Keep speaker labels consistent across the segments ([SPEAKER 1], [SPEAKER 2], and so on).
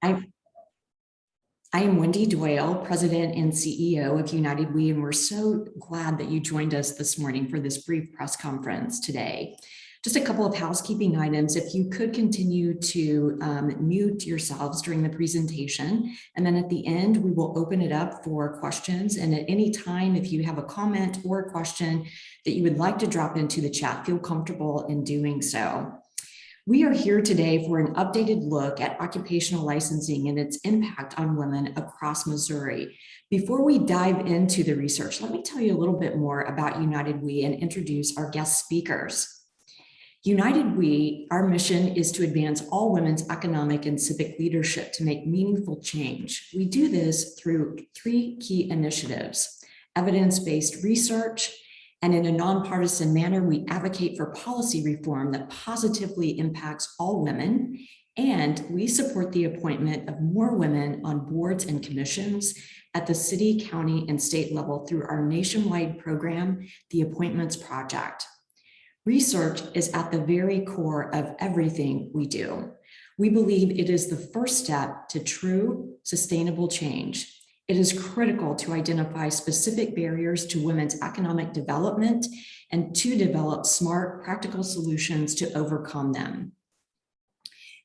[SPEAKER 1] I, I am Wendy Doyle, President and CEO of United We, and we're so glad that you joined us this morning for this brief press conference today. Just a couple of housekeeping items. If you could continue to mute yourselves during the presentation, and then at the end, we will open it up for questions. And at any time, if you have a comment or a question that you would like to drop into the chat, feel comfortable in doing so. We are here today for an updated look at occupational licensing and its impact on women across Missouri. Before we dive into the research, let me tell you a little bit more about United We and introduce our guest speakers. United We, our mission is to advance all women's economic and civic leadership to make meaningful change. We do this through three key initiatives: evidence-based research, and in a nonpartisan manner, we advocate for policy reform that positively impacts all women, and we support the appointment of more women on boards and commissions at the city, county, and state level through our nationwide program, the Appointments Project. Research is at the very core of everything we do. We believe it is the first step to true, sustainable change. It is critical to identify specific barriers to women's economic development and to develop smart, practical solutions to overcome them.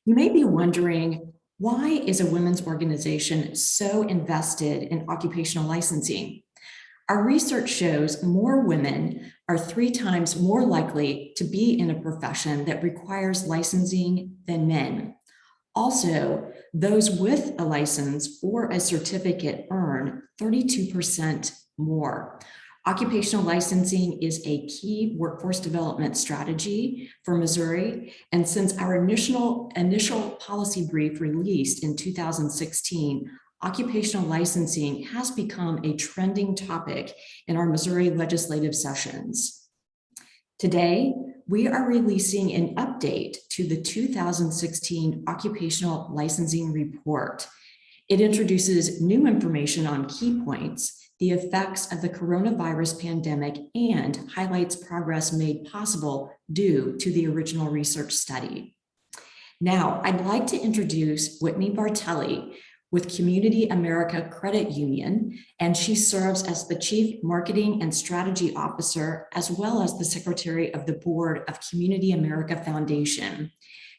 [SPEAKER 1] You may be wondering, why is a women's organization so invested in occupational licensing? Our research shows more women are 3 times more likely to be in a profession that requires licensing than men. Also, those with a license or a certificate earn 32% more. Occupational licensing is a key workforce development strategy for Missouri, and since our initial policy brief released in 2016, occupational licensing has become a trending topic in our Missouri legislative sessions. Today, we are releasing an update to the 2016 Occupational Licensing Report. It introduces new information on key points, the effects of the coronavirus pandemic, and highlights progress made possible due to the original research study. Now, I'd like to introduce Whitney Bartelli with Community America Credit Union, and she serves as the Chief Marketing and Strategy Officer, as well as the Secretary of the Board of Community America Foundation.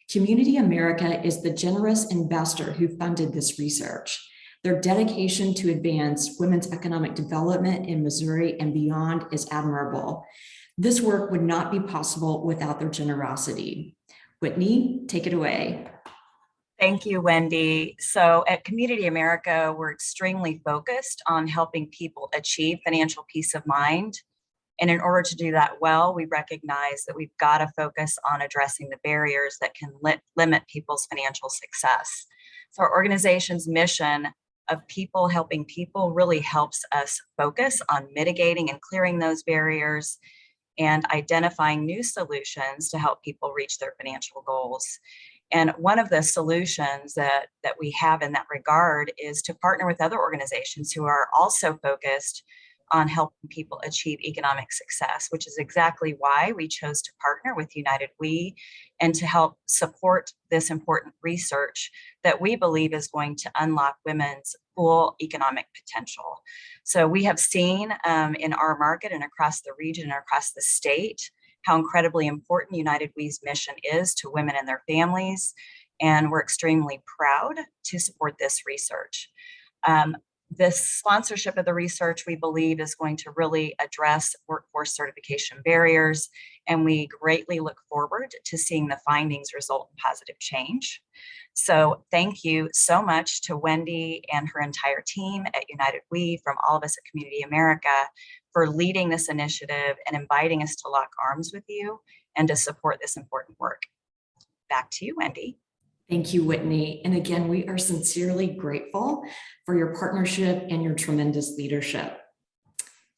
[SPEAKER 1] Community America is the generous investor who funded this research. Their dedication to advance women's economic development in Missouri and beyond is admirable. This work would not be possible without their generosity. Whitney, take it away.
[SPEAKER 2] Thank you, Wendy. So at Community America, we're extremely focused on helping people achieve financial peace of mind. And in order to do that well, we recognize that we've got to focus on addressing the barriers that can limit people's financial success. So our organization's mission of people helping people really helps us focus on mitigating and clearing those barriers and identifying new solutions to help people reach their financial goals. And one of the solutions that we have in that regard is to partner with other organizations who are also focused on helping people achieve economic success, which is exactly why we chose to partner with United We and to help support this important research that we believe is going to unlock women's full economic potential. So we have seen in our market and across the region and across the state how incredibly important United We's mission is to women and their families, and we're extremely proud to support this research. This sponsorship of the research, we believe, is going to really address workforce certification barriers, and we greatly look forward to seeing the findings result in positive change. So thank you so much to Wendy and her entire team at United We, from all of us at Community America, for leading this initiative and inviting us to lock arms with you and to support this important work. Back to you, Wendy.
[SPEAKER 1] Thank you, Whitney. And again, we are sincerely grateful for your partnership and your tremendous leadership.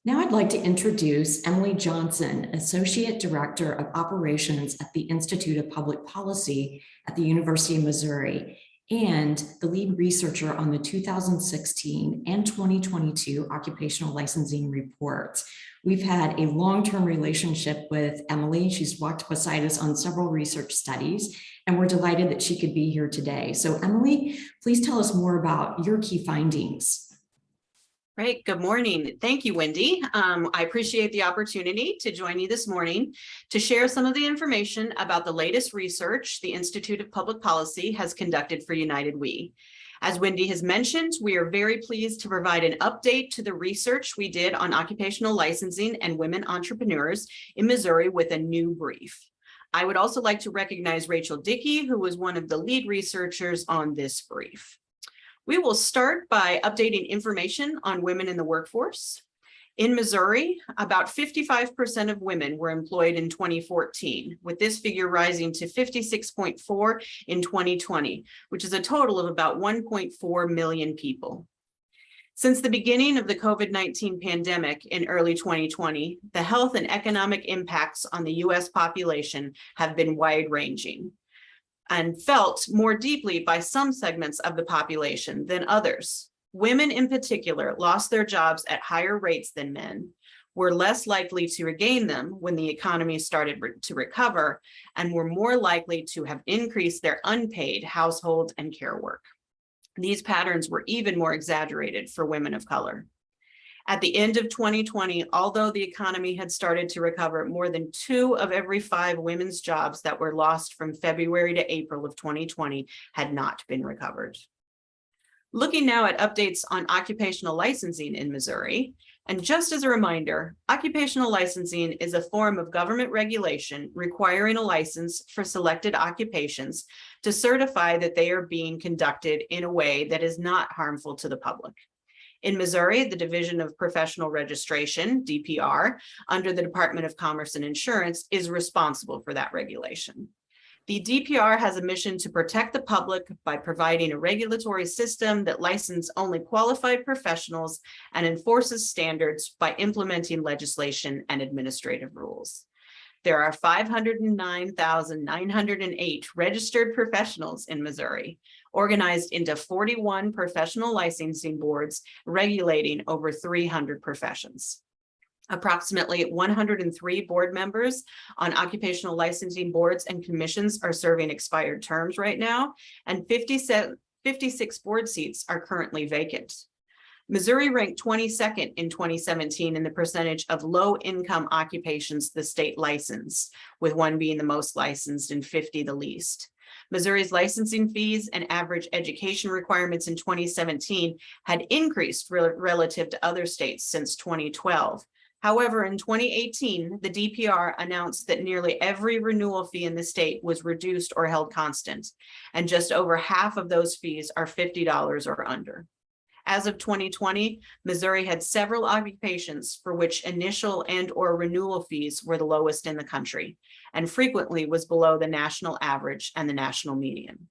[SPEAKER 1] Now I'd like to introduce Emily Johnson, Associate Director of Operations at the Institute of Public Policy at the University of Missouri. and the lead researcher on the 2016 and 2022 occupational licensing reports. We've had a long-term relationship with Emily. She's walked beside us on several research studies, and we're delighted that she could be here today. So Emily, please tell us more about your key findings.
[SPEAKER 3] Great. Good morning. Thank you, Wendy. I appreciate the opportunity to join you this morning to share some of the information about the latest research the Institute of Public Policy has conducted for United We. As Wendy has mentioned, we are very pleased to provide an update to the research we did on occupational licensing and women entrepreneurs in Missouri with a new brief. I would also like to recognize Rachel Dickey, who was one of the lead researchers on this brief. We will start by updating information on women in the workforce. In Missouri, about 55% of women were employed in 2014, with this figure rising to 56.4 in 2020, which is a total of about 1.4 million people. Since the beginning of the COVID-19 pandemic in early 2020, the health and economic impacts on the US population have been wide-ranging and felt more deeply by some segments of the population than others. Women in particular lost their jobs at higher rates than men, were less likely to regain them when the economy started to recover, and were more likely to have increased their unpaid household and care work. These patterns were even more exaggerated for women of color. At the end of 2020, although the economy had started to recover, more than 2 of every 5 women's jobs that were lost from February to April of 2020 had not been recovered. Looking now at updates on occupational licensing in Missouri, and just as a reminder, occupational licensing is a form of government regulation requiring a license for selected occupations to certify that they are being conducted in a way that is not harmful to the public. In Missouri, the Division of Professional Registration, DPR, under the Department of Commerce and Insurance is responsible for that regulation. The DPR has a mission to protect the public by providing a regulatory system that licenses only qualified professionals and enforces standards by implementing legislation and administrative rules. There are 509,908 registered professionals in Missouri, organized into 41 professional licensing boards regulating over 300 professions. Approximately 103 board members on occupational licensing boards and commissions are serving expired terms right now, and 56 board seats are currently vacant. Missouri ranked 22nd in 2017 in the percentage of low-income occupations the state licensed, with 1 being the most licensed and 50 the least. Missouri's licensing fees and average education requirements in 2017 had increased relative to other states since 2012. However, in 2018, the DPR announced that nearly every renewal fee in the state was reduced or held constant, and just over half of those fees are $50 or under. As of 2020, Missouri had several occupations for which initial and/or renewal fees were the lowest in the country, and frequently was below the national average and the national median.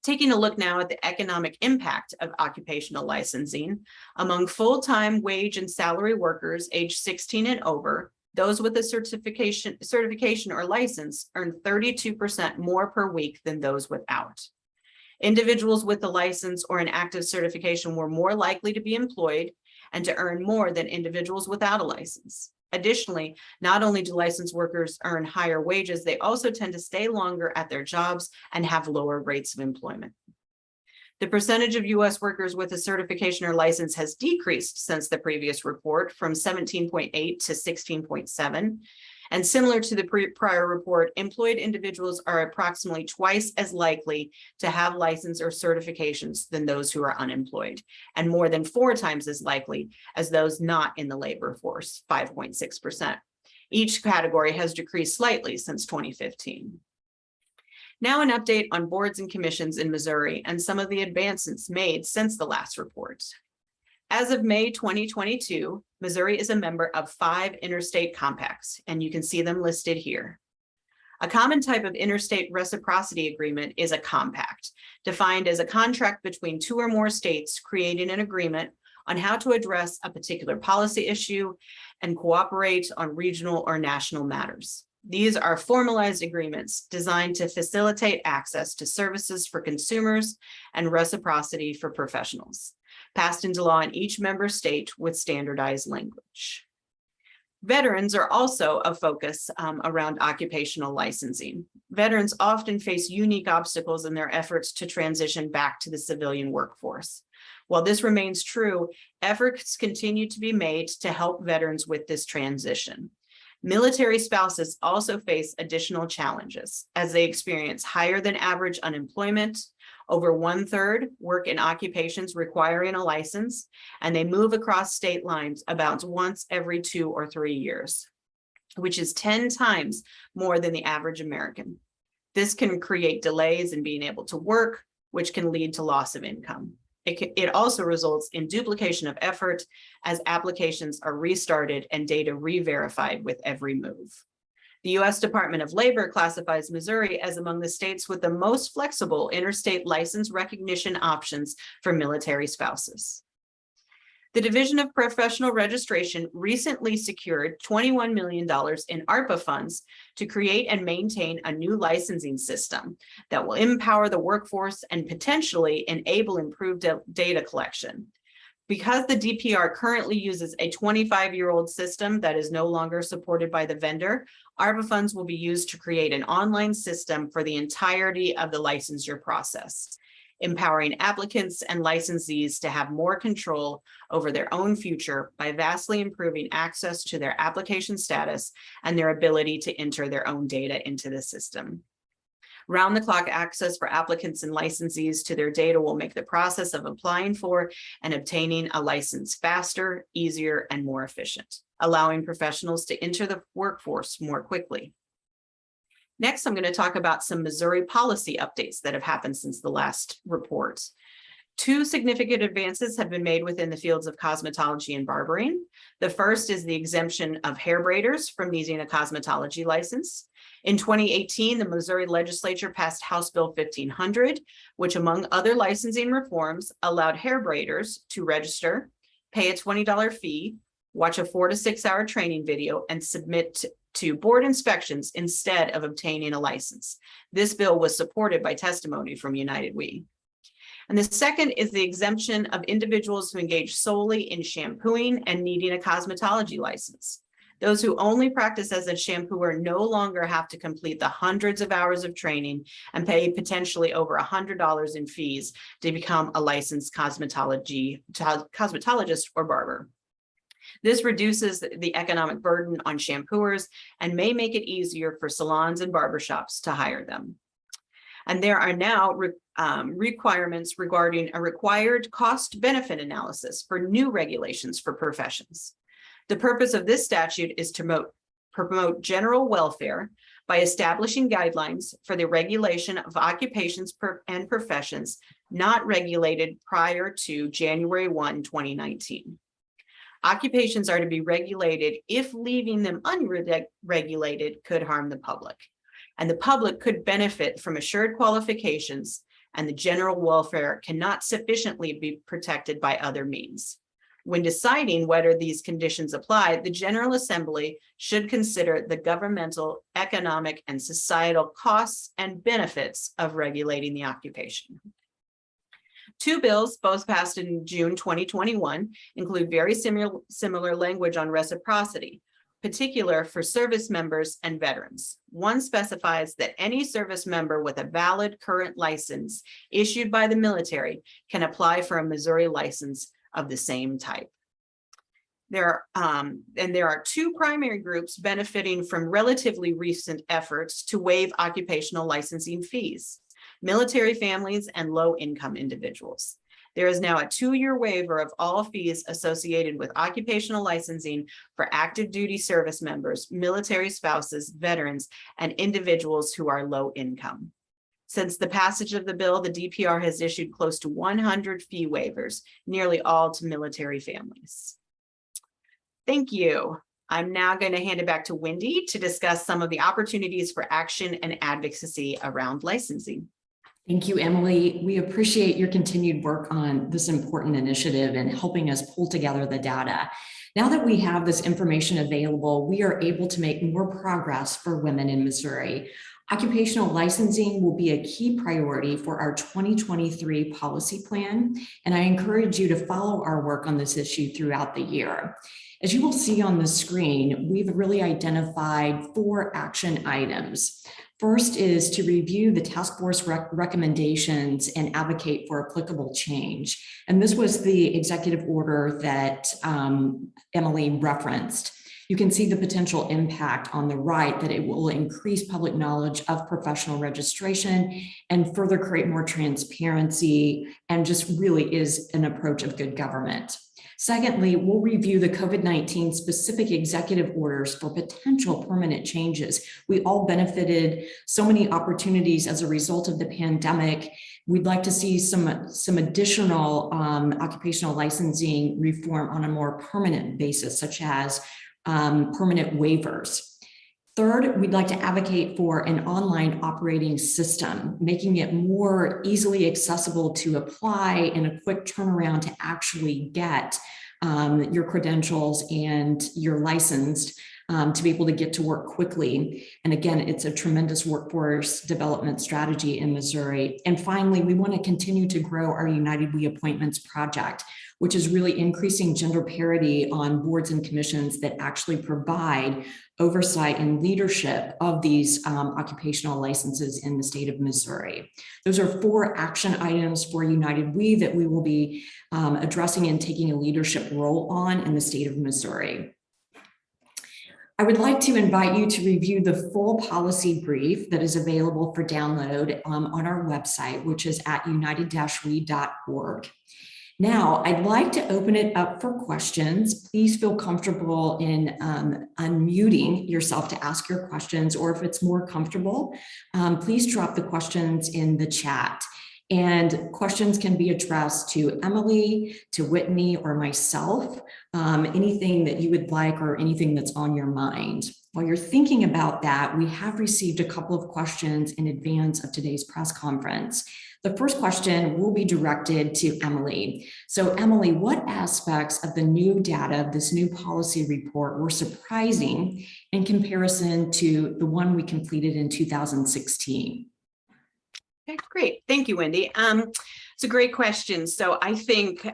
[SPEAKER 3] Taking a look now at the economic impact of occupational licensing, among full-time wage and salary workers aged 16 and over, those with a certification or license earn 32% more per week than those without. Individuals with a license or an active certification were more likely to be employed and to earn more than individuals without a license. Additionally, not only do licensed workers earn higher wages, they also tend to stay longer at their jobs and have lower rates of employment. The percentage of US workers with a certification or license has decreased since the previous report from 17.8 to 16.7. And similar to the prior report, employed individuals are approximately twice as likely to have license or certifications than those who are unemployed, and more than 4 times as likely as those not in the labor force, 5.6%. Each category has decreased slightly since 2015. Now an update on boards and commissions in Missouri and some of the advancements made since the last report. As of May 2022, Missouri is a member of 5 interstate compacts, and you can see them listed here. A common type of interstate reciprocity agreement is a compact, defined as a contract between 2 or more states creating an agreement on how to address a particular policy issue and cooperate on regional or national matters. These are formalized agreements designed to facilitate access to services for consumers and reciprocity for professionals, passed into law in each member state with standardized language. Veterans are also a focus around occupational licensing. Veterans often face unique obstacles in their efforts to transition back to the civilian workforce. While this remains true, efforts continue to be made to help veterans with this transition. Military spouses also face additional challenges as they experience higher than average unemployment. Over 1/3 work in occupations requiring a license, and they move across state lines about once every 2 or 3 years, which is 10 times more than the average American. This can create delays in being able to work, which can lead to loss of income. It also results in duplication of effort as applications are restarted and data re-verified with every move. The U.S. Department of Labor classifies Missouri as among the states with the most flexible interstate license recognition options for military spouses. The Division of Professional Registration recently secured $21 million in ARPA funds to create and maintain a new licensing system that will empower the workforce and potentially enable improved data collection. Because the DPR currently uses a 25-year-old system that is no longer supported by the vendor, ARPA funds will be used to create an online system for the entirety of the licensure process, empowering applicants and licensees to have more control over their own future by vastly improving access to their application status and their ability to enter their own data into the system. Round-the-clock access for applicants and licensees to their data will make the process of applying for and obtaining a license faster, easier, and more efficient, allowing professionals to enter the workforce more quickly. Next, I'm going to talk about some Missouri policy updates that have happened since the last report. 2 significant advances have been made within the fields of cosmetology and barbering. The first is the exemption of hair braiders from needing a cosmetology license. In 2018, the Missouri legislature passed House Bill 1500, which among other licensing reforms allowed hair braiders to register, pay a $20 fee, watch a 4 to 6 hour training video, and submit to board inspections instead of obtaining a license. This bill was supported by testimony from United We. And the second is the exemption of individuals who engage solely in shampooing and needing a cosmetology license. Those who only practice as a shampooer no longer have to complete the hundreds of hours of training and pay potentially over $100 in fees to become a licensed cosmetologist or barber. This reduces the economic burden on shampooers and may make it easier for salons and barbershops to hire them. And there are now requirements regarding a required cost-benefit analysis for new regulations for professions. The purpose of this statute is to promote general welfare by establishing guidelines for the regulation of occupations and professions not regulated prior to January 1, 2019. Occupations are to be regulated if leaving them unregulated could harm the public. And the public could benefit from assured qualifications, and the general welfare cannot sufficiently be protected by other means. When deciding whether these conditions apply, the General Assembly should consider the governmental, economic, and societal costs and benefits of regulating the occupation. 2 bills, both passed in June 2021, include very similar language on reciprocity, particular for service members and veterans. One specifies that any service member with a valid current license issued by the military can apply for a Missouri license of the same type. There are 2 primary groups benefiting from relatively recent efforts to waive occupational licensing fees: military families and low-income individuals. There is now a 2-year waiver of all fees associated with occupational licensing for active duty service members, military spouses, veterans, and individuals who are low income. Since the passage of the bill, the DPR has issued close to 100 fee waivers, nearly all to military families. Thank you. I'm now going to hand it back to Wendy to discuss some of the opportunities for action and advocacy around licensing.
[SPEAKER 1] Thank you, Emily. We appreciate your continued work on this important initiative and helping us pull together the data. Now that we have this information available, we are able to make more progress for women in Missouri. Occupational licensing will be a key priority for our 2023 policy plan, and I encourage you to follow our work on this issue throughout the year. As you will see on the screen, we've really identified 4 action items. First is to review the task force recommendations and advocate for applicable change. And this was the executive order that Emily referenced. You can see the potential impact on the right, that it will increase public knowledge of professional registration and further create more transparency, and just really is an approach of good government. Secondly, we'll review the COVID-19 specific executive orders for potential permanent changes. We all benefited so many opportunities as a result of the pandemic. We'd like to see some additional occupational licensing reform on a more permanent basis, such as permanent waivers. Third, we'd like to advocate for an online operating system, making it more easily accessible to apply and a quick turnaround to actually get your credentials and you're licensed to be able to get to work quickly. And again, it's a tremendous workforce development strategy in Missouri. And finally, we want to continue to grow our United We Appointments project, which is really increasing gender parity on boards and commissions that actually provide oversight and leadership of these occupational licenses in the state of Missouri. Those are 4 action items for United We that we will be addressing and taking a leadership role on in the state of Missouri. I would like to invite you to review the full policy brief that is available for download on our website, which is at united-we.org. Now, I'd like to open it up for questions. Please feel comfortable in unmuting yourself to ask your questions, or if it's more comfortable, please drop the questions in the chat. And questions can be addressed to Emily, to Whitney, or myself, anything that you would like or anything that's on your mind. While you're thinking about that, we have received a couple of questions in advance of today's press conference. The first question will be directed to Emily. So Emily, what aspects of the new data, this new policy report, were surprising in comparison to the one we completed in 2016?
[SPEAKER 3] Okay, great. Thank you, Wendy. It's a great question. So I think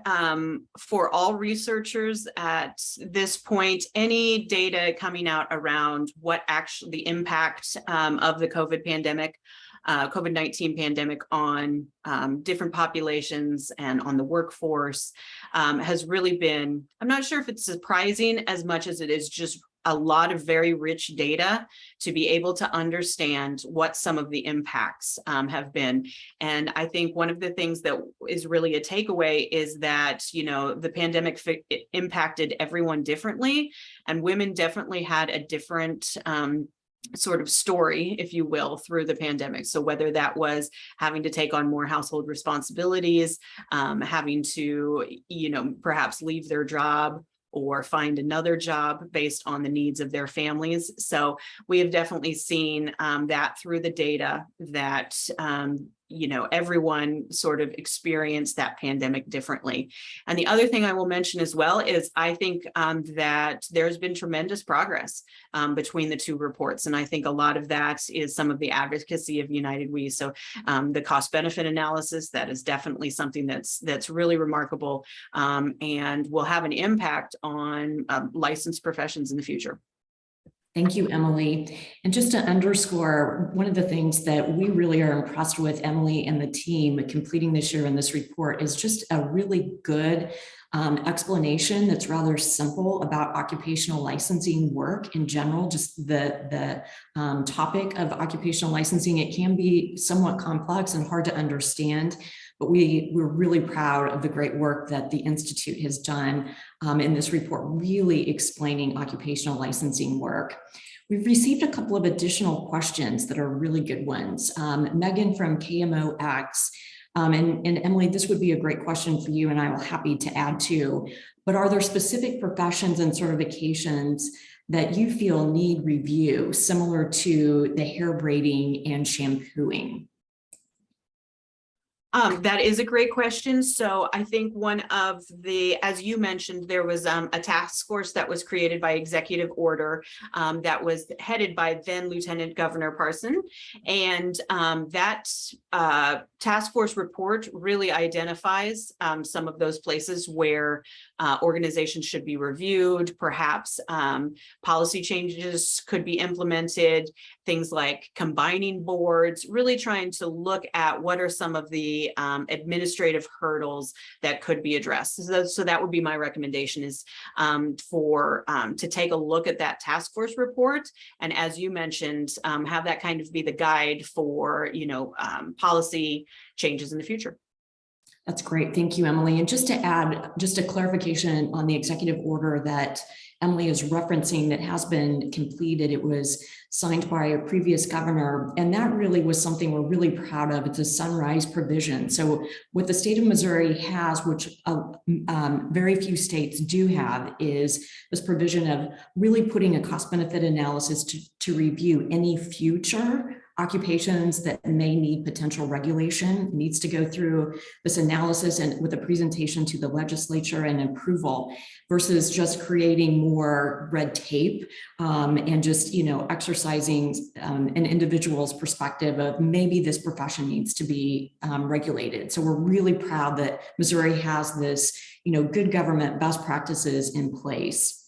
[SPEAKER 3] for all researchers at this point, any data coming out around what actually the impact of the COVID-19 pandemic on different populations and on the workforce has really been, I'm not sure if it's surprising as much as it is just a lot of very rich data to be able to understand what some of the impacts have been. And I think one of the things that is really a takeaway is that, you know, the pandemic impacted everyone differently, and women definitely had a different sort of story, if you will, through the pandemic. So whether that was having to take on more household responsibilities, having to, you know, perhaps leave their job or find another job based on the needs of their families. So we have definitely seen that through the data that, you know, everyone sort of experienced that pandemic differently. And the other thing I will mention as well is I think that there's been tremendous progress between the two reports. And I think a lot of that is some of the advocacy of United We. So the cost benefit analysis, that is definitely something that's really remarkable and will have an impact on licensed professions in the future.
[SPEAKER 1] Thank you, Emily. And just to underscore, one of the things that we really are impressed with, Emily and the team completing this year in this report, is just a really good explanation that's rather simple about occupational licensing work in general, just the topic of occupational licensing. It can be somewhat complex and hard to understand, but we're really proud of the great work that the Institute has done in this report, really explaining occupational licensing work. We've received a couple of additional questions that are really good ones. Megan from KMOX, and Emily, this would be a great question for you, and I'm happy to add to, but are there specific professions and certifications that you feel need review, similar to the hair braiding and shampooing?
[SPEAKER 3] That is a great question. So I think one of the, as you mentioned, there was a task force that was created by executive order that was headed by then Lieutenant Governor Parson. And that task force report really identifies some of those places where organizations should be reviewed, perhaps policy changes could be implemented, things like combining boards, really trying to look at what are some of the administrative hurdles that could be addressed. So that would be my recommendation, is to take a look at that task force report. And as you mentioned, have that kind of be the guide for, policy changes in the future.
[SPEAKER 1] That's great. Thank you, Emily. And just to add, just a clarification on the executive order that Emily is referencing that has been completed. It was signed by a previous governor, and that really was something we're really proud of. It's a sunrise provision. So what the state of Missouri has, which very few states do have, is this provision of really putting a cost-benefit analysis to review any future occupations that may need potential regulation. It needs to go through this analysis and with a presentation to the legislature and approval, versus just creating more red tape and just exercising an individual's perspective of maybe this profession needs to be regulated. So we're really proud that Missouri has this good government best practices in place.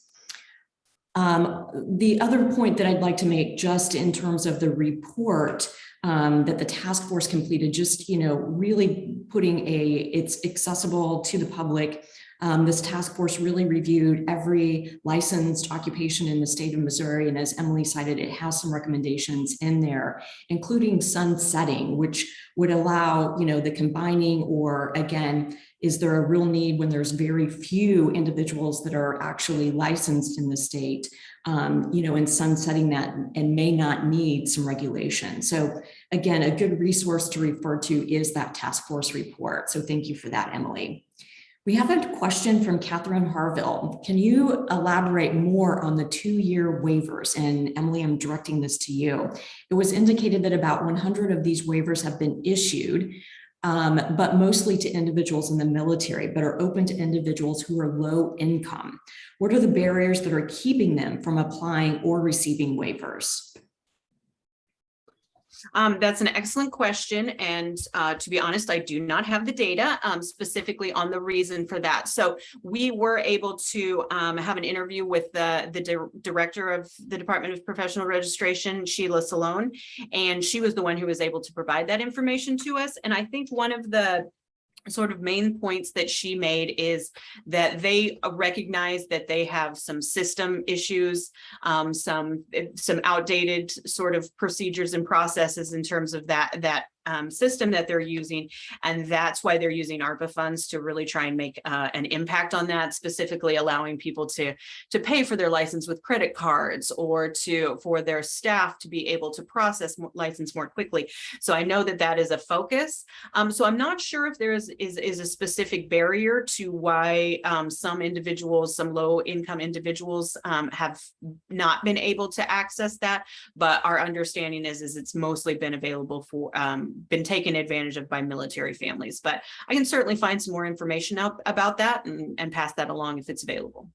[SPEAKER 1] The other point that I'd like to make, just in terms of the report that the task force completed, just really putting it's accessible to the public. This task force really reviewed every licensed occupation in the state of Missouri, and as Emily cited, it has some recommendations in there, including sunsetting, which would allow the combining, or again, is there a real need when there's very few individuals that are actually licensed in the state, and sunsetting that and may not need some regulation. So again, a good resource to refer to is that task force report. So thank you for that, Emily. We have a question from Catherine Harville. Can you elaborate more on the 2-year waivers? And Emily, I'm directing this to you. It was indicated that about 100 of these waivers have been issued, but mostly to individuals in the military, but are open to individuals who are low income. What are the barriers that are keeping them from applying or receiving waivers?
[SPEAKER 3] That's an excellent question. And to be honest, I do not have the data specifically on the reason for that. So we were able to have an interview with the director of the Department of Professional Registration, Sheila Salone, and she was the one who was able to provide that information to us. And I think one of the sort of main points that she made is that they recognize that they have some system issues, some outdated sort of procedures and processes in terms of that system that they're using. And that's why they're using ARPA funds to really try and make an impact on that, specifically allowing people to pay for their license with credit cards, or for their staff to be able to process license more quickly. So I know that is a focus. So I'm not sure if there is a specific barrier to why some individuals, some low income individuals have not been able to access that. But our understanding is it's mostly been available for been taken advantage of by military families. But I can certainly find some more information out about that and pass that along if it's available.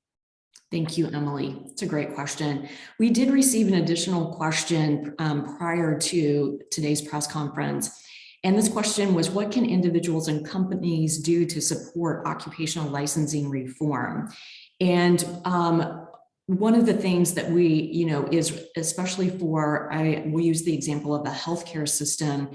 [SPEAKER 1] Thank you, Emily. It's a great question. We did receive an additional question prior to today's press conference. And this question was, what can individuals and companies do to support occupational licensing reform? And one of the things that we, is especially we use the example of the healthcare system.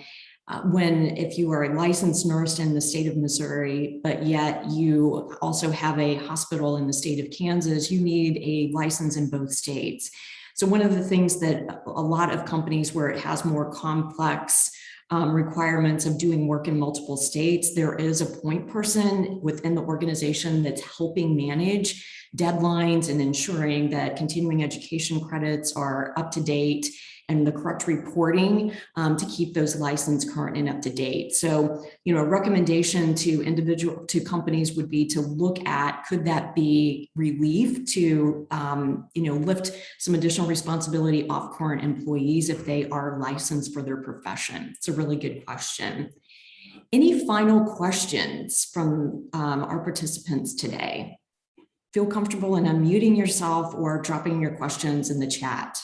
[SPEAKER 1] If you are a licensed nurse in the state of Missouri, but yet you also have a hospital in the state of Kansas, you need a license in both states. So one of the things that a lot of companies where it has more complex requirements of doing work in multiple states, there is a point person within the organization that's helping manage deadlines and ensuring that continuing education credits are up to date and the correct reporting to keep those licenses current and up to date. So, a recommendation to companies would be to look at, could that be relief to, lift some additional responsibility off current employees if they are licensed for their profession? It's a really good question. Any final questions from our participants today? Feel comfortable in unmuting yourself or dropping your questions in the chat.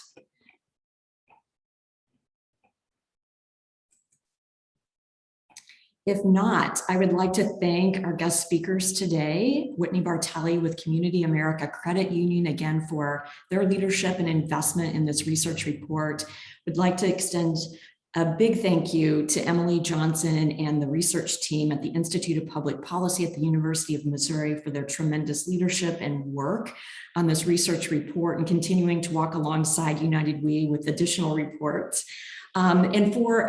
[SPEAKER 1] If not, I would like to thank our guest speakers today, Whitney Bartelli with Community America Credit Union, again, for their leadership and investment in this research report. Would like to extend a big thank you to Emily Johnson and the research team at the Institute of Public Policy at the University of Missouri for their tremendous leadership and work on this research report and continuing to walk alongside United We with additional reports. And for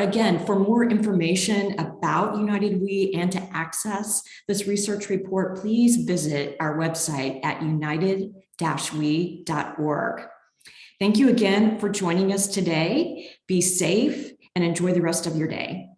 [SPEAKER 1] more information about United We and to access this research report, please visit our website at united-we.org. Thank you again for joining us today. Be safe and enjoy the rest of your day.